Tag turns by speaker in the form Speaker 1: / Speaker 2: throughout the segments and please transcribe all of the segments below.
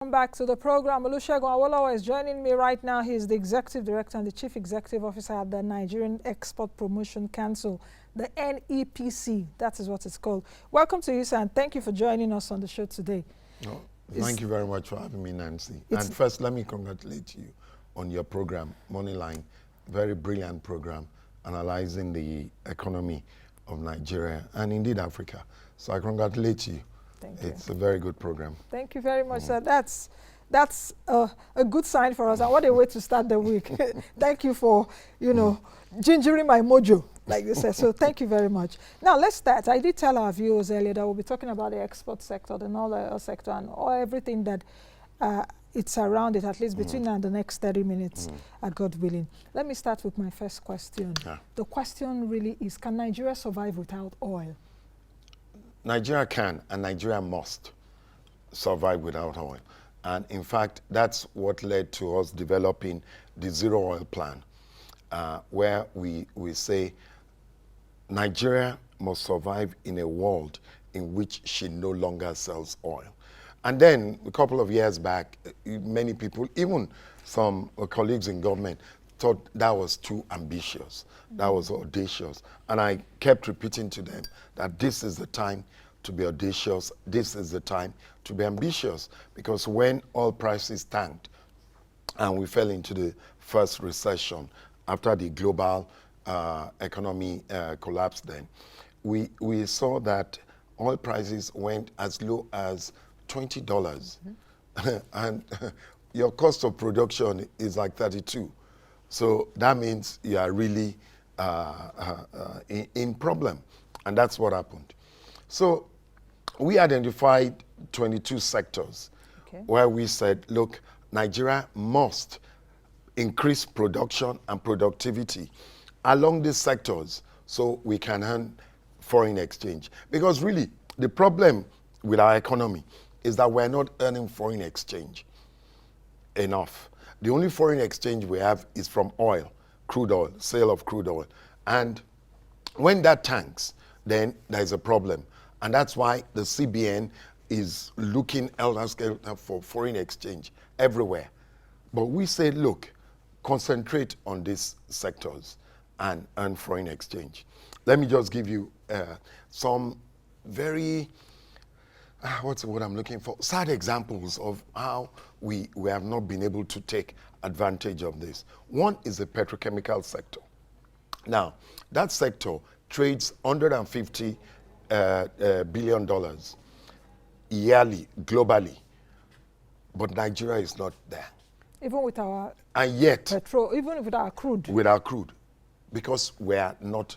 Speaker 1: Welcome back to the program. Segun Awolowo is joining me right now. He is the Executive Director and the Chief Executive Officer at the Nigerian Export Promotion Council, the NEPC. That is what it's called. Welcome to you, sir, and thank you for joining us on the show today.
Speaker 2: Oh, thank you very much for having me, Nancy. And first, let me congratulate you on your program, Moneyline. Very brilliant program, analyzing the economy of Nigeria and indeed Africa. So I congratulate you.
Speaker 1: Thank you.
Speaker 2: It's a very good program.
Speaker 1: Thank you very much, sir. That's a good sign for us, and what a way to start the week. Thank you for, gingering my mojo, like they say. So thank you very much. Now let's start. I did tell our viewers earlier that we'll be talking about the export sector, the non-oil sector, and everything that it's around it, at least between now and the next 30 minutes, God willing. Let me start with my first question. The question really is, can Nigeria survive without oil?
Speaker 2: Nigeria can and Nigeria must survive without oil. And in fact, that's what led to us developing the Zero Oil Plan, where we say Nigeria must survive in a world in which she no longer sells oil. And then a couple of years back, many people, even some colleagues in government, thought that was too ambitious, that was audacious. And I kept repeating to them that this is the time to be audacious, this is the time to be ambitious, because when oil prices tanked and we fell into the first recession after the global economy collapsed then, we saw that oil prices went as low as $20. And your cost of production is like 32. So that means you are really in problem. And that's what happened. So we identified 22 sectors where we said, look, Nigeria must increase production and productivity along these sectors so we can earn foreign exchange. Because really, the problem with our economy is that we're not earning foreign exchange enough. The only foreign exchange we have is from oil, crude oil, sale of crude oil. And when that tanks, then there's a problem. And that's why the CBN is looking elsewhere for foreign exchange everywhere. But we say, look, concentrate on these sectors and earn foreign exchange. Let me just give you some very, what's the word I'm looking for? Sad examples of how we have not been able to take advantage of this. One is the petrochemical sector. Now, that sector trades $150 billion yearly, globally. But Nigeria is not there.
Speaker 1: Even with our petrol, even with our crude?
Speaker 2: With our crude, because we are not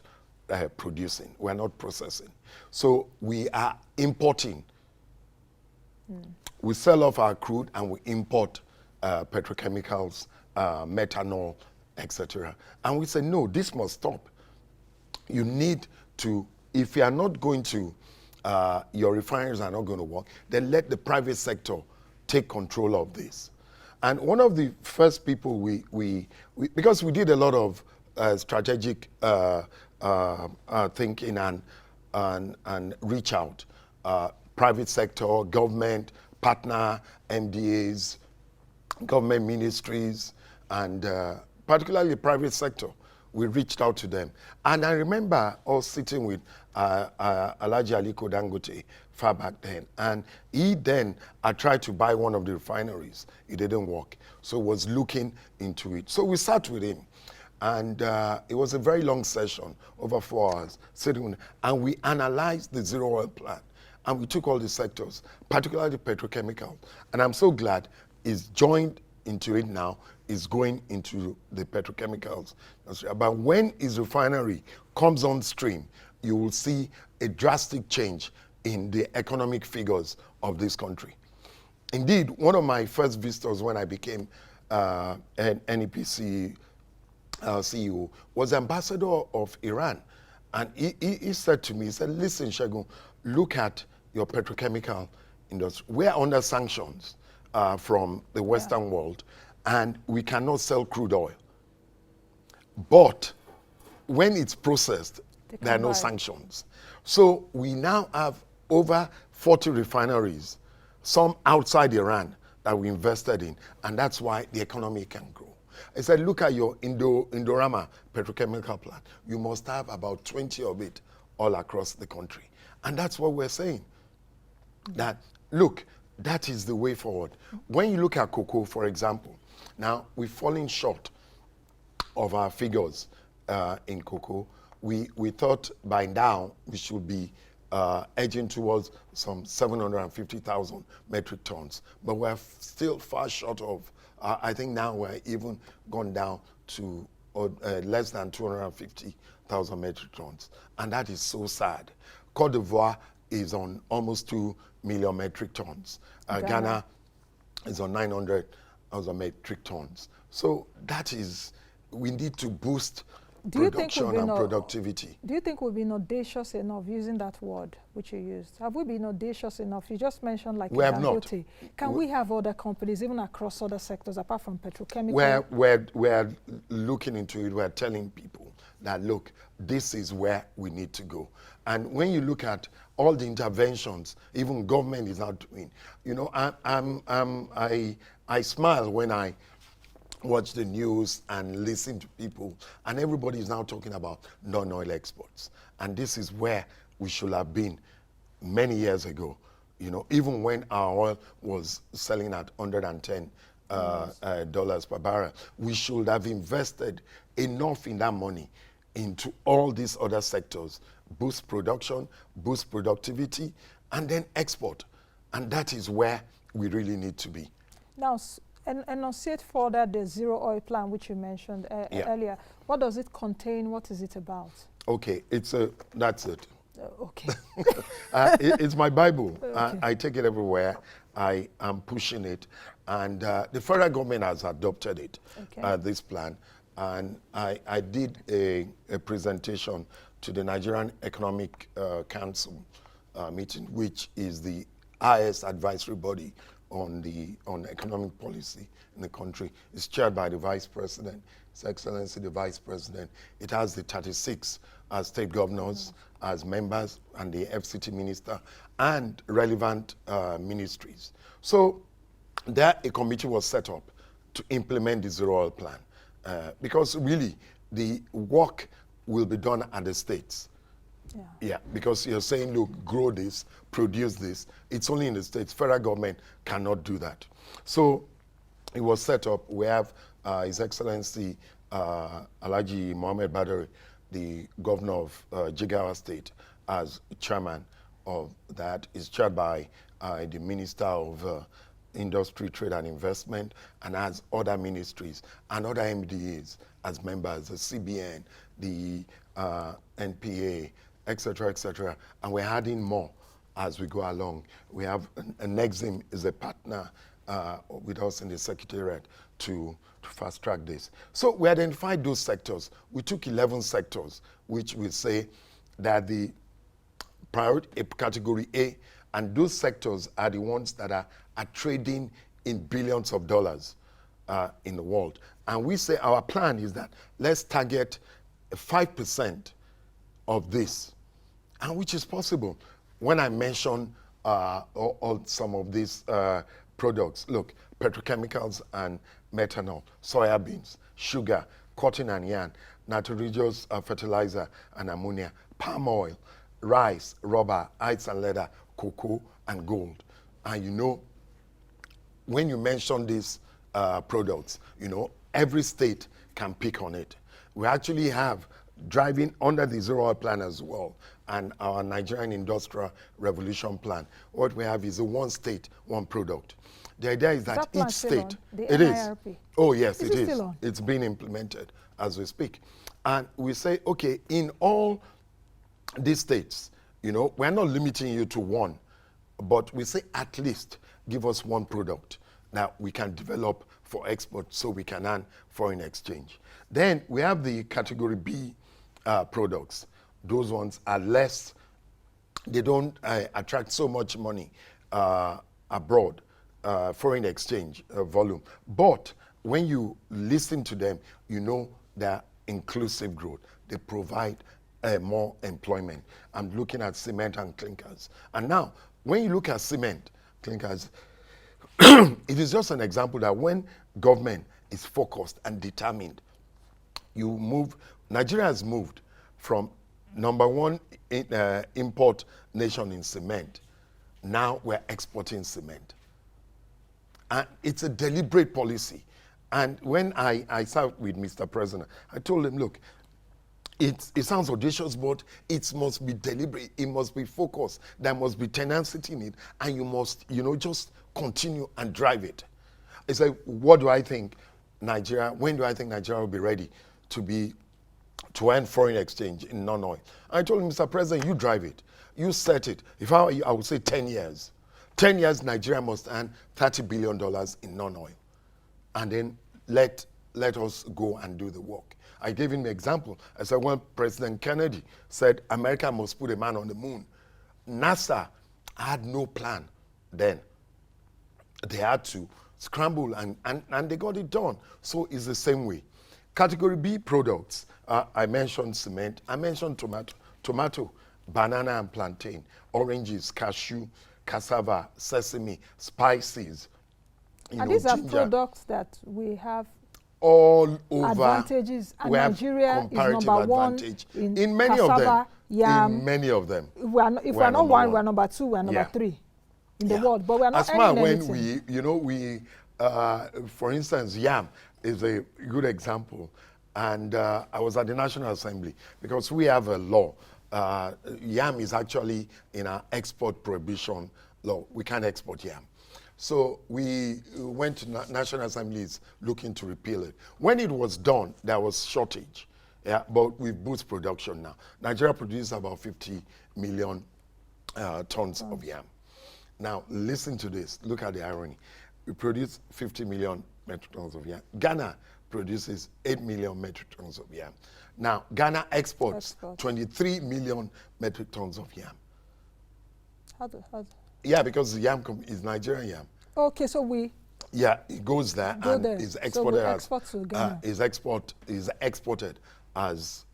Speaker 2: producing, we are not processing. So we are importing. We sell off our crude and we import petrochemicals, methanol, etc. And we say, no, this must stop. You need to, if you are not going to, your refineries are not going to work, then let the private sector take control of this. And one of the first people because we did a lot of strategic thinking and reach out, private sector, government, partner, MDAs, government ministries, and particularly private sector. We reached out to them. And I remember us sitting with Alhaji Aliko Dangote far back then. And he then tried to buy one of the refineries. It didn't work. So was looking into it. So we sat with him. And it was a very long session, over 4 hours, sitting with him. And we analyzed the Zero Oil Plan. And we took all the sectors, particularly petrochemical. And I'm so glad he's joined into it now, is going into the petrochemicals. But when his refinery comes on stream, you will see a drastic change in the economic figures of this country. Indeed, one of my first visitors when I became an NEPC CEO was ambassador of Iran. And he said to me, he said, listen, Segun, look at your petrochemical industry. We're under sanctions from the Western world, and we cannot sell crude oil. But when it's processed, there are no sanctions. So we now have over 40 refineries, some outside Iran, that we invested in, and that's why the economy can grow. I said, look at your Indorama petrochemical plant. You must have about 20 of it all across the country. And that's what we're saying. That, look, that is the way forward. When you look at cocoa, for example, now we're falling short of our figures in cocoa. We thought by now we should be edging towards some 750,000 metric tons, but we're still far short of, I think now we're even gone down to less than 250,000 metric tons. And that is so sad. Cote d'Ivoire is on almost 2 million metric tons. Ghana is on 900,000 metric tons. So that is, we need to boost production and productivity.
Speaker 1: Do you think we've been audacious enough using that word which you used? Have we been audacious enough? You just mentioned like
Speaker 2: we have not.
Speaker 1: Can we have other companies even across other sectors apart from petrochemical?
Speaker 2: We're looking into it. We're telling people that, look, this is where we need to go. And when you look at all the interventions, even government is not doing, you know, I smile when I watch the news and listen to people, and everybody is now talking about non-oil exports. And this is where we should have been many years ago. You know, even when our oil was selling at $110 dollars per barrel, we should have invested enough in that money into all these other sectors, boost production, boost productivity, and then export. And that is where we really need to be.
Speaker 1: Now, and enunciate further the zero oil plan which you mentioned earlier. What does it contain? What is it about?
Speaker 2: Okay, that's it.
Speaker 1: Okay.
Speaker 2: It's my Bible.
Speaker 1: Okay.
Speaker 2: I take it everywhere. I am pushing it, and the federal government has adopted it, this plan. And I did a presentation to the Nigerian Economic Council meeting, which is the highest advisory body on economic policy in the country. It's chaired by the Vice President, His Excellency the Vice President. It has the 36 state governors as members and the FCT minister and relevant ministries. So there a committee was set up to implement the zero oil plan because really the work will be done at the states. Yeah, because you're saying, look, grow this, produce this. It's only in the states. Federal government cannot do that. So it was set up. We have His Excellency Alhaji Mohammed Badari, the governor of Jigawa State, as chairman of that. Is chaired by the Minister of Industry, Trade and Investment, and has other ministries and other MDAs as members, the CBN, the NPA, etc., and we're adding more as we go along. We have Nexim is a partner with us in the Secretariat to fast track this. So we identified those sectors. We took 11 sectors, which we say that the priority category A, and those sectors are the ones that are trading in billions of dollars in the world. And we say our plan is that let's target 5% of this, and which is possible. When I mention all some of these products, look, petrochemicals and methanol, soya beans, sugar, cotton and yarn, nitrogenous fertilizer and ammonia, palm oil, rice, rubber, ice and leather, cocoa and gold. And you know, when you mention these products, you know, every state can pick on it. We actually have driving under the zero oil plan as well, and our Nigerian Industrial Revolution plan. What we have is a one state, one product. The idea is that each state,
Speaker 1: it is.
Speaker 2: Oh yes, it is.
Speaker 1: Still on?
Speaker 2: It's being implemented as we speak. And we say, okay, in all these states, you know, we're not limiting you to one, but we say at least give us one product that we can develop for export so we can earn foreign exchange. Then we have the category B products. Those ones are less, they don't attract so much money abroad, foreign exchange volume. But when you listen to them, you know they're inclusive growth. They provide more employment. I'm looking at cement and clinkers. And now, when you look at cement, clinkers, it is just an example that when government is focused and determined, you move. Nigeria has moved from #1 import nation in cement. Now we're exporting cement. And it's a deliberate policy. And when I sat with Mr. President, I told him, look, it sounds audacious, but it must be deliberate. It must be focused. There must be tenacity in it. And you must, just continue and drive it. It's like, what do I think Nigeria, when do I think Nigeria will be ready to earn foreign exchange in non-oil? I told him, Mr. President, you drive it. You set it. If I would say 10 years. 10 years, Nigeria must earn $30 billion in non-oil. And then let us go and do the work. I gave him an example. I said, when President Kennedy said America must put a man on the moon, NASA had no plan then. They had to scramble and they got it done. So it's the same way. Category B products, I mentioned cement, I mentioned tomato, banana and plantain, oranges, cashew, cassava, sesame, spices.
Speaker 1: And these are products that we have
Speaker 2: all over
Speaker 1: advantages, and Nigeria is #1 in
Speaker 2: many
Speaker 1: cassava,
Speaker 2: of them.
Speaker 1: yam.
Speaker 2: In many of them.
Speaker 1: If we're not one, we're #2, we're #3 in the world. But we're not earning anything.
Speaker 2: When for instance, yam is a good example. And I was at the National Assembly because we have a law. Yam is actually in our export prohibition law. We can't export yam. So we went to National Assemblies looking to repeal it. When it was done, there was shortage. Yeah, but we've boosted production now. Nigeria produces about 50 million tons of yam. Now, listen to this. Look at the irony. We produce 50 million metric tons of yam. Ghana produces 8 million metric tons of yam. Now, Ghana exports 23 million metric tons of yam.
Speaker 1: How?
Speaker 2: Yeah, because the yam is Nigerian yam.
Speaker 1: Okay, so we...
Speaker 2: Yeah, it goes there and is exported
Speaker 1: so we export to Ghana.
Speaker 2: Is exported as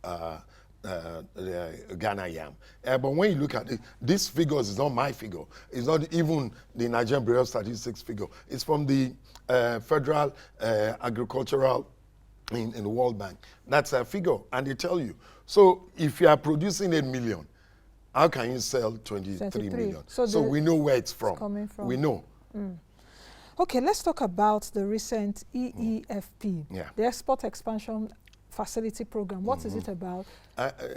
Speaker 2: Ghana yam. But when you look at it, these figures is not my figure. It's not even the Nigerian Bureau of Statistics figure. It's from the Federal Agricultural in the World Bank. That's a figure, and they tell you. So if you are producing 8 million, how can you sell 23 million? So we know where it's coming from. We know.
Speaker 1: Okay, let's talk about the recent EEFP, the Export Expansion Facility Program. What is it about?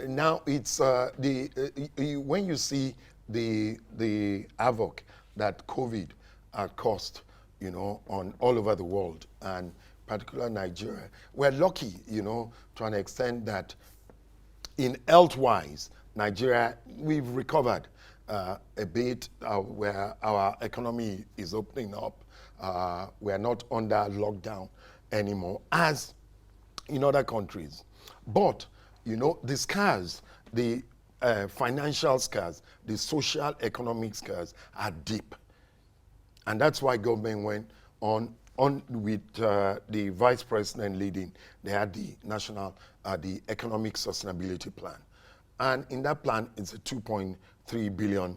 Speaker 2: Now it's when you see the havoc that COVID caused, on all over the world, and particularly Nigeria, we're lucky, to an extent that in health-wise, Nigeria, we've recovered a bit where our economy is opening up. We're not under lockdown anymore as in other countries. But, the scars, the financial scars, the social economic scars are deep. And that's why government went on with the vice president leading. They had the national, the economic sustainability plan. And in that plan, it's a 2.3 billion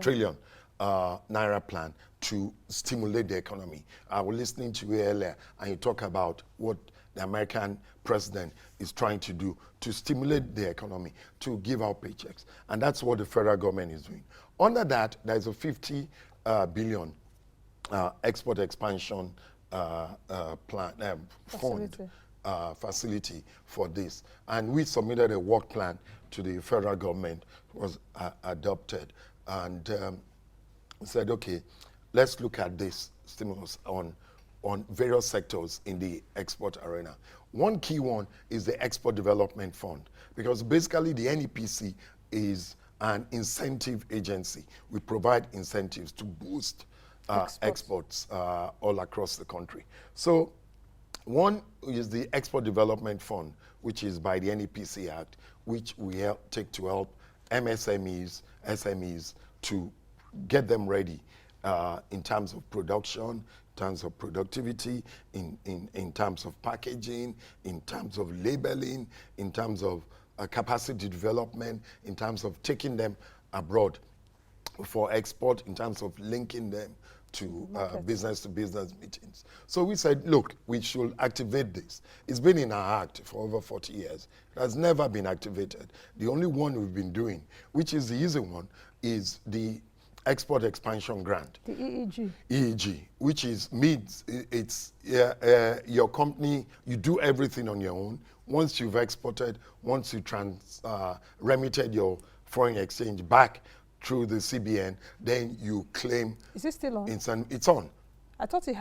Speaker 2: trillion naira plan to stimulate the economy. I was listening to you earlier, and you talk about what the American president is trying to do to stimulate the economy, to give out paychecks. And that's what the federal government is doing. Under that, there's a 50 billion export expansion plan fund facility for this. And we submitted a work plan to the federal government, was adopted, and said, okay, let's look at this stimulus on various sectors in the export arena. One key one is the Export Development Fund, because basically the NEPC is an incentive agency. We provide incentives to boost exports all across the country. So one is the Export Development Fund, which is by the NEPC Act, which we take to help MSMEs, SMEs to get them ready in terms of production, in terms of productivity, in terms of packaging, in terms of labeling, in terms of capacity development, in terms of taking them abroad for export, in terms of linking them to business meetings. So we said, look, we should activate this. It's been in our act for over 40 years. It has never been activated. The only one we've been doing, which is the easy one, is the Export Expansion Grant.
Speaker 1: The EEG.
Speaker 2: EEG, which is your company, you do everything on your own. Once you've exported, once you remitted your foreign exchange back through the CBN, then you claim.
Speaker 1: Is it still on?
Speaker 2: It's on.
Speaker 1: I thought it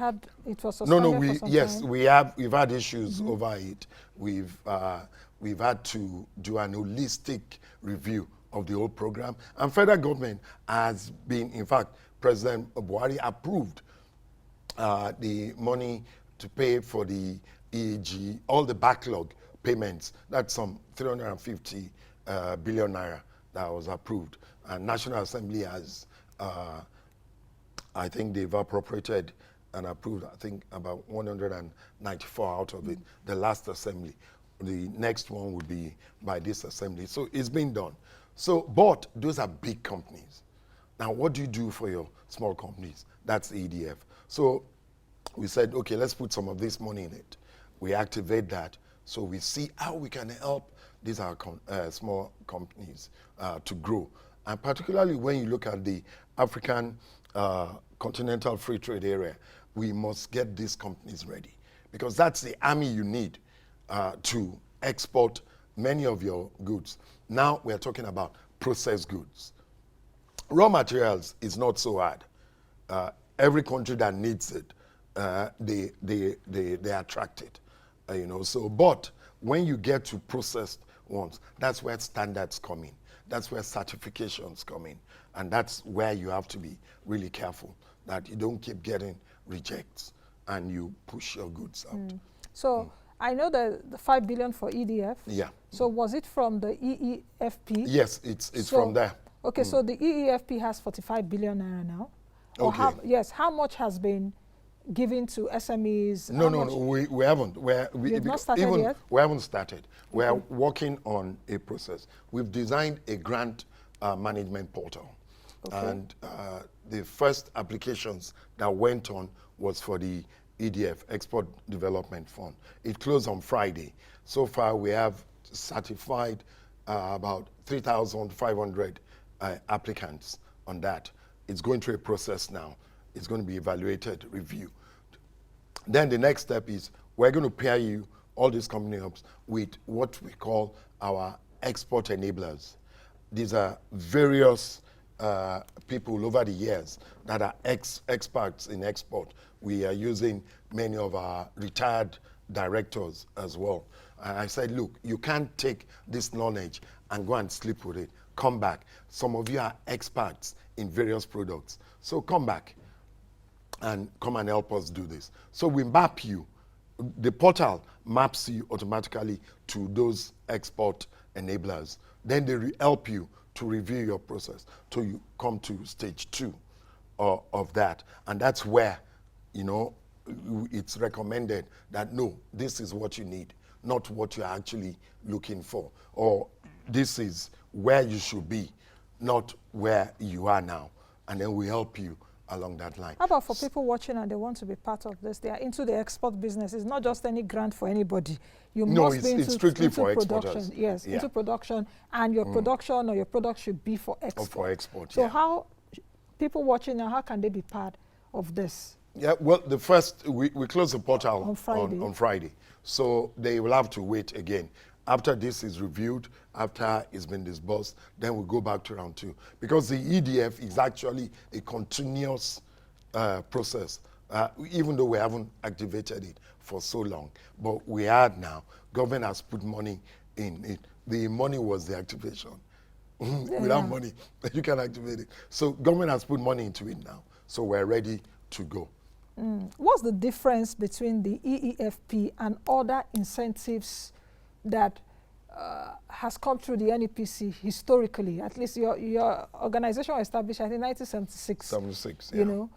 Speaker 1: was suspended.
Speaker 2: No,
Speaker 1: for some
Speaker 2: yes,
Speaker 1: time.
Speaker 2: we've had issues over it. We've had to do an holistic review of the whole program, and federal government has been, in fact, President Buhari approved the money to pay for the EEG, all the backlog payments. That's some 350 billion naira that was approved, and National Assembly has, I think they've appropriated and approved, I think, about 194 out of it, the last assembly. The next one will be by this assembly. So it's been done. So, but those are big companies. Now, what do you do for your small companies? That's EDF. So we said, okay, let's put some of this money in it. We activate that. So we see how we can help these small companies to grow. And particularly when you look at the African continental free trade area, we must get these companies ready, because that's the army you need to export many of your goods. Now we're talking about processed goods. Raw materials is not so hard. Every country that needs it, they attract it. So, but when you get to processed ones, that's where standards come in. That's where certifications come in. And that's where you have to be really careful that you don't keep getting rejects and you push your goods out.
Speaker 1: So I know the 5 billion for EDF.
Speaker 2: Yeah.
Speaker 1: So was it from the EEFP?
Speaker 2: Yes, it's from there.
Speaker 1: Okay, so the EEFP has 45 billion naira now. Or
Speaker 2: Okay.
Speaker 1: how much has been given to SMEs?
Speaker 2: No, we haven't.
Speaker 1: You've not started yet?
Speaker 2: We haven't started. We are working on a process. We've designed a grant management portal.
Speaker 1: Okay.
Speaker 2: And the first applications that went on was for the EDF, Export Development Fund. It closed on Friday. So far, we have certified about 3,500 applicants on that. It's going through a process now. It's going to be evaluated, reviewed. Then the next step is we're going to pair you, all these companies, with what we call our export enablers. These are various people over the years that are experts in export. We are using many of our retired directors as well. And I said, look, you can't take this knowledge and go and sleep with it. Come back. Some of you are experts in various products. So come back and come and help us do this. So we map you. The portal maps you automatically to those export enablers. Then they help you to review your process till you come to stage 2 of that. And that's where, it's recommended that, no, this is what you need, not what you're actually looking for. Or this is where you should be, not where you are now. And then we help you along that line.
Speaker 1: How about for people watching and they want to be part of this? They are into the export business. It's not just any grant for anybody. You must be
Speaker 2: it's strictly for
Speaker 1: production.
Speaker 2: exporters.
Speaker 1: Yes, into production, and your production or your product should be for export.
Speaker 2: For export,
Speaker 1: so how people watching now, how can they be part of this?
Speaker 2: Yeah, well, the first, we close the portal
Speaker 1: On Friday.
Speaker 2: On Friday. So they will have to wait again. After this is reviewed, after it's been disbursed, then we'll go back to round 2. Because the EDF is actually a continuous process, even though we haven't activated it for so long. But we had now, government has put money in it. The money was the activation. Without money, you can activate it. So government has put money into it now. So we're ready to go.
Speaker 1: What's the difference between the EEFP and other incentives that has come through the NEPC historically? At least your organization was established, I think, 1976.
Speaker 2: 76,
Speaker 1: you know.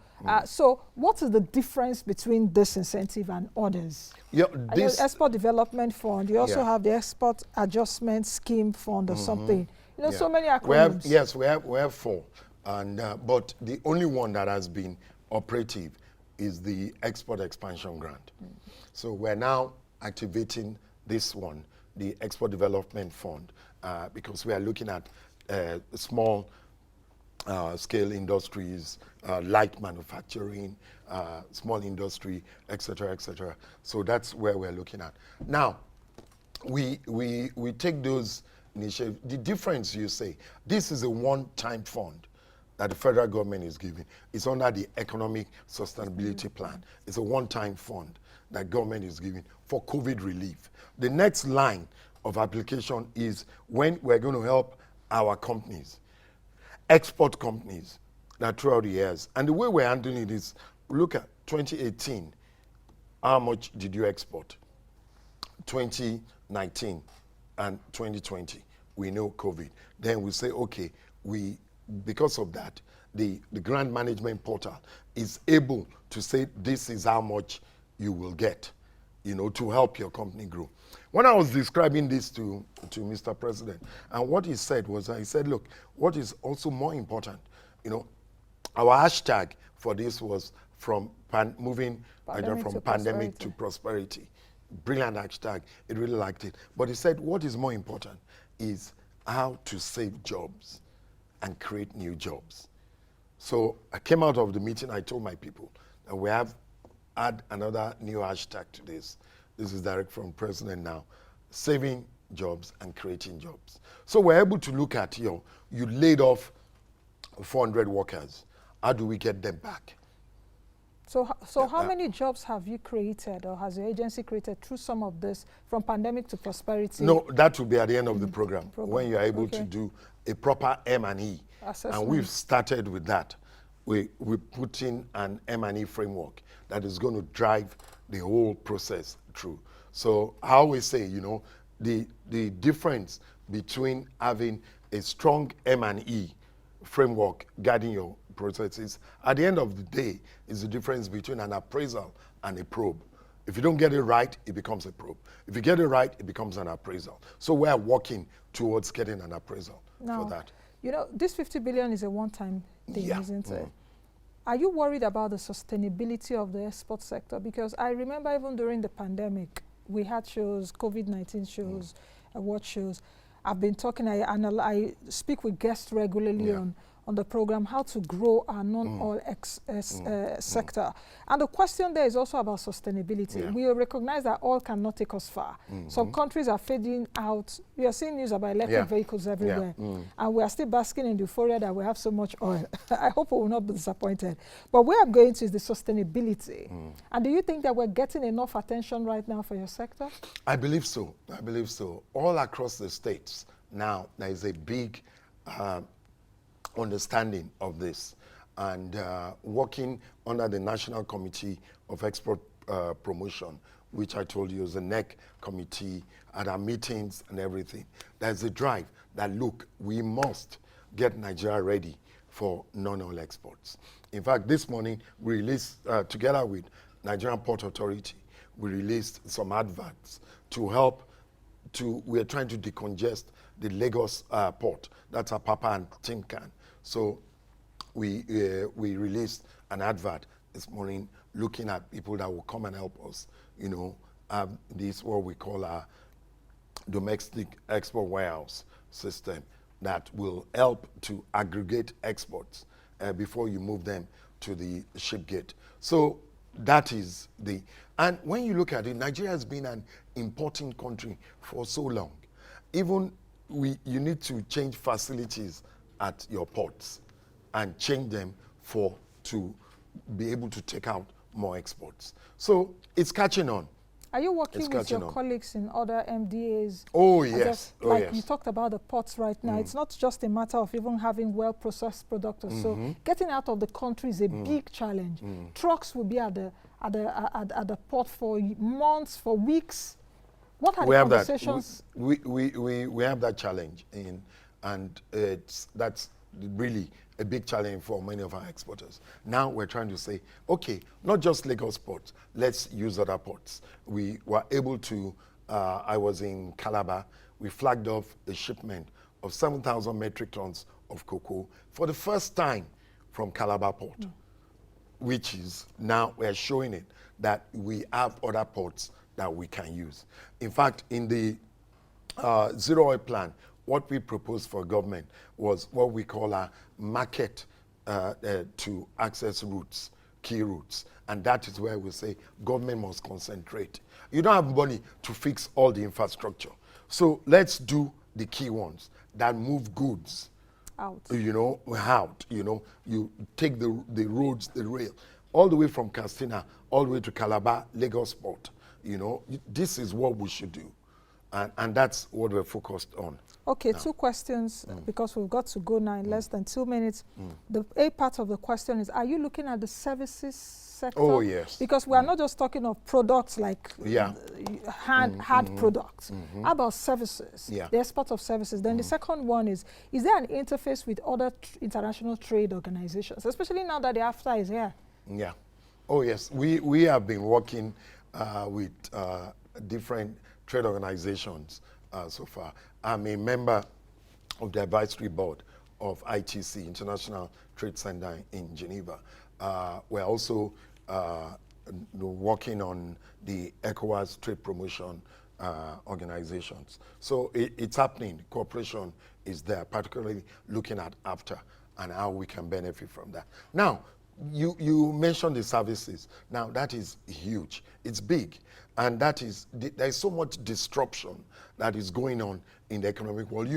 Speaker 1: So what is the difference between this incentive and others?
Speaker 2: Yeah,
Speaker 1: this Export Development Fund. You also have the Export Adjustment Scheme Fund or something. You know, so many acronyms.
Speaker 2: We have 4, and but the only one that has been operative is the Export Expansion Grant. So we're now activating this one, the Export Development Fund, because we are looking at small scale industries, light manufacturing, small industry, etc., etc. So that's where we're looking at. Now, we take those initiatives. The difference, you say, this is a one-time fund that the federal government is giving. It's under the Economic Sustainability Plan. It's a one-time fund that government is giving for COVID relief. The next line of application is when we're going to help our companies, export companies that throughout the years. And the way we're handling it is, look at 2018, how much did you export? 2019 and 2020, we know COVID. Then we say, okay, because of that, the grant management portal is able to say this is how much you will get, to help your company grow. When I was describing this to Mr. President, and what he said was, he said, look, what is also more important, our hashtag for this was from moving from pandemic to prosperity. Brilliant hashtag. He really liked it. But he said, what is more important is how to save jobs and create new jobs. So I came out of the meeting, I told my people that we have add another new hashtag to this. This is direct from President now. Saving jobs and creating jobs. So we're able to look at, you laid off 400 workers. How do we get them back?
Speaker 1: So how many jobs have you created, or has your agency created through some of this, from pandemic to prosperity?
Speaker 2: No, that will be at the end of the program when you're able to do a proper M&E. And we've started with that. We put in an M&E framework that is going to drive the whole process through. So I always say, the difference between having a strong M&E framework guiding your processes, at the end of the day, is the difference between an appraisal and a probe. If you don't get it right, it becomes a probe. If you get it right, it becomes an appraisal. So we're working towards getting an appraisal for that.
Speaker 1: This 50 billion is a one-time thing, isn't it? Are you worried about the sustainability of the export sector? Because I remember even during the pandemic, we had shows, COVID-19 shows, award shows. I've been talking, I speak with guests regularly on the program, how to grow our non-oil sector. And the question there is also about sustainability. We recognize that oil cannot take us far. Some countries are fading out. We are seeing news about electric vehicles everywhere. And we are still basking in the euphoria that we have so much oil. I hope we will not be disappointed. But where I'm going to is the sustainability. And do you think that we're getting enough attention right now for your sector?
Speaker 2: I believe so. I believe so. All across the states now, there is a big understanding of this, and working under the National Committee of Export Promotion, which I told you is the NEC committee, at our meetings and everything. There's a drive that, look, we must get Nigeria ready for non-oil exports. In fact, this morning we released, together with Nigerian Port Authority, we released some adverts to help we're trying to decongest the Lagos port. That's Apapa and Tinkan. So we released an advert this morning looking at people that will come and help us, this what we call our domestic export warehouse system that will help to aggregate exports before you move them to the ship gate. So that is and when you look at it, Nigeria has been an importing country for so long. Even you need to change facilities at your ports and change them to be able to take out more exports. So it's catching on.
Speaker 1: Are you working with your colleagues in other MDAs?
Speaker 2: Oh, yes.
Speaker 1: You talked about the ports right now. It's not just a matter of even having well-processed products. So getting out of the country is a big challenge. Trucks will be at the port for months, for weeks. What are the conversations?
Speaker 2: We have that challenge, and that's really a big challenge for many of our exporters. Now we're trying to say, okay, not just Lagos ports, let's use other ports. We were able to, I was in Calabar, we flagged off a shipment of 7,000 metric tons of cocoa for the first time from Calabar port. which is now we're showing it that we have other ports that we can use. In fact, in the zero oil plan, what we proposed for government was what we call a market to access routes, key routes. And that is where we say government must concentrate. You don't have money to fix all the infrastructure. So let's do the key ones that move goods
Speaker 1: out.
Speaker 2: You take the roads, the rail, all the way from Castina, all the way to Calabar, Lagos Port. This is what we should do. And that's what we're focused on.
Speaker 1: Okay, two questions, because we've got to go now in less than 2 minutes. The A part of the question is, are you looking at the services sector?
Speaker 2: Oh, yes.
Speaker 1: Because we are not just talking of products like hard products. How about services?
Speaker 2: Yeah.
Speaker 1: The export of services. Then the second one is there an interface with other international trade organizations, especially now that the AFTA is here?
Speaker 2: Yeah. Oh, yes. We have been working with different trade organizations so far. I'm a member of the advisory board of ITC, International Trade Center in Geneva. We're also working on the ECOWAS trade promotion organizations. So it's happening. Cooperation is there, particularly looking at AFTA and how we can benefit from that. Now, you mentioned the services. Now, that is huge. It's big. And that is, there's so much disruption that is going on in the economic world.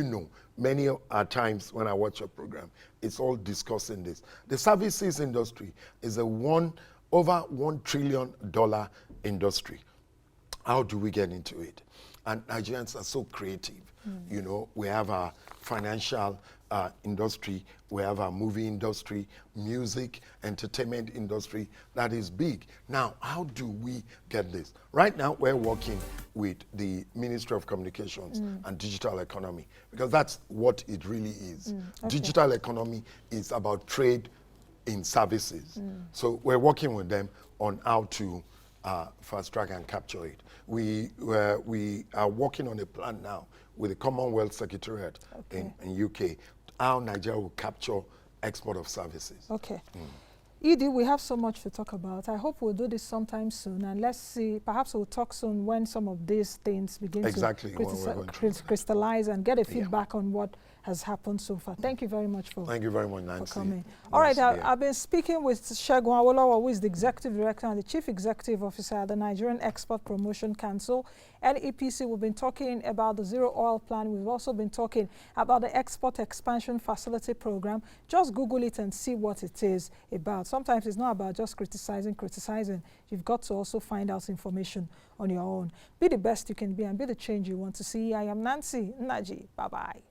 Speaker 2: Many times when I watch your program, it's all discussing this. The services industry is a over $1 trillion industry. How do we get into it? And Nigerians are so creative. We have our financial industry, we have our movie industry, music, entertainment industry that is big. Now, how do we get this? Right now, we're working with the Ministry of Communications and Digital Economy, because that's what it really is. Okay. Digital economy is about trade in services. So we're working with them on how to fast track and capture it. We are working on a plan now with the Commonwealth Secretariat in UK, how Nigeria will capture export of services.
Speaker 1: Okay. Edie, we have so much to talk about. I hope we'll do this sometime soon, and let's see, perhaps we'll talk soon when some of these things begin to crystallize and get a feedback on what has happened so far. Thank you very much for coming. All right, I've been speaking with Segun Awolowo, who is the Executive Director and the Chief Executive Officer at the Nigerian Export Promotion Council, NEPC. We've been talking about the Zero Oil Plan. We've also been talking about the Export Expansion Facility Program. Just Google it and see what it is about. Sometimes it's not about just criticizing. You've got to also find out information on your own. Be the best you can be and be the change you want to see. I am Nnaji. Bye-bye.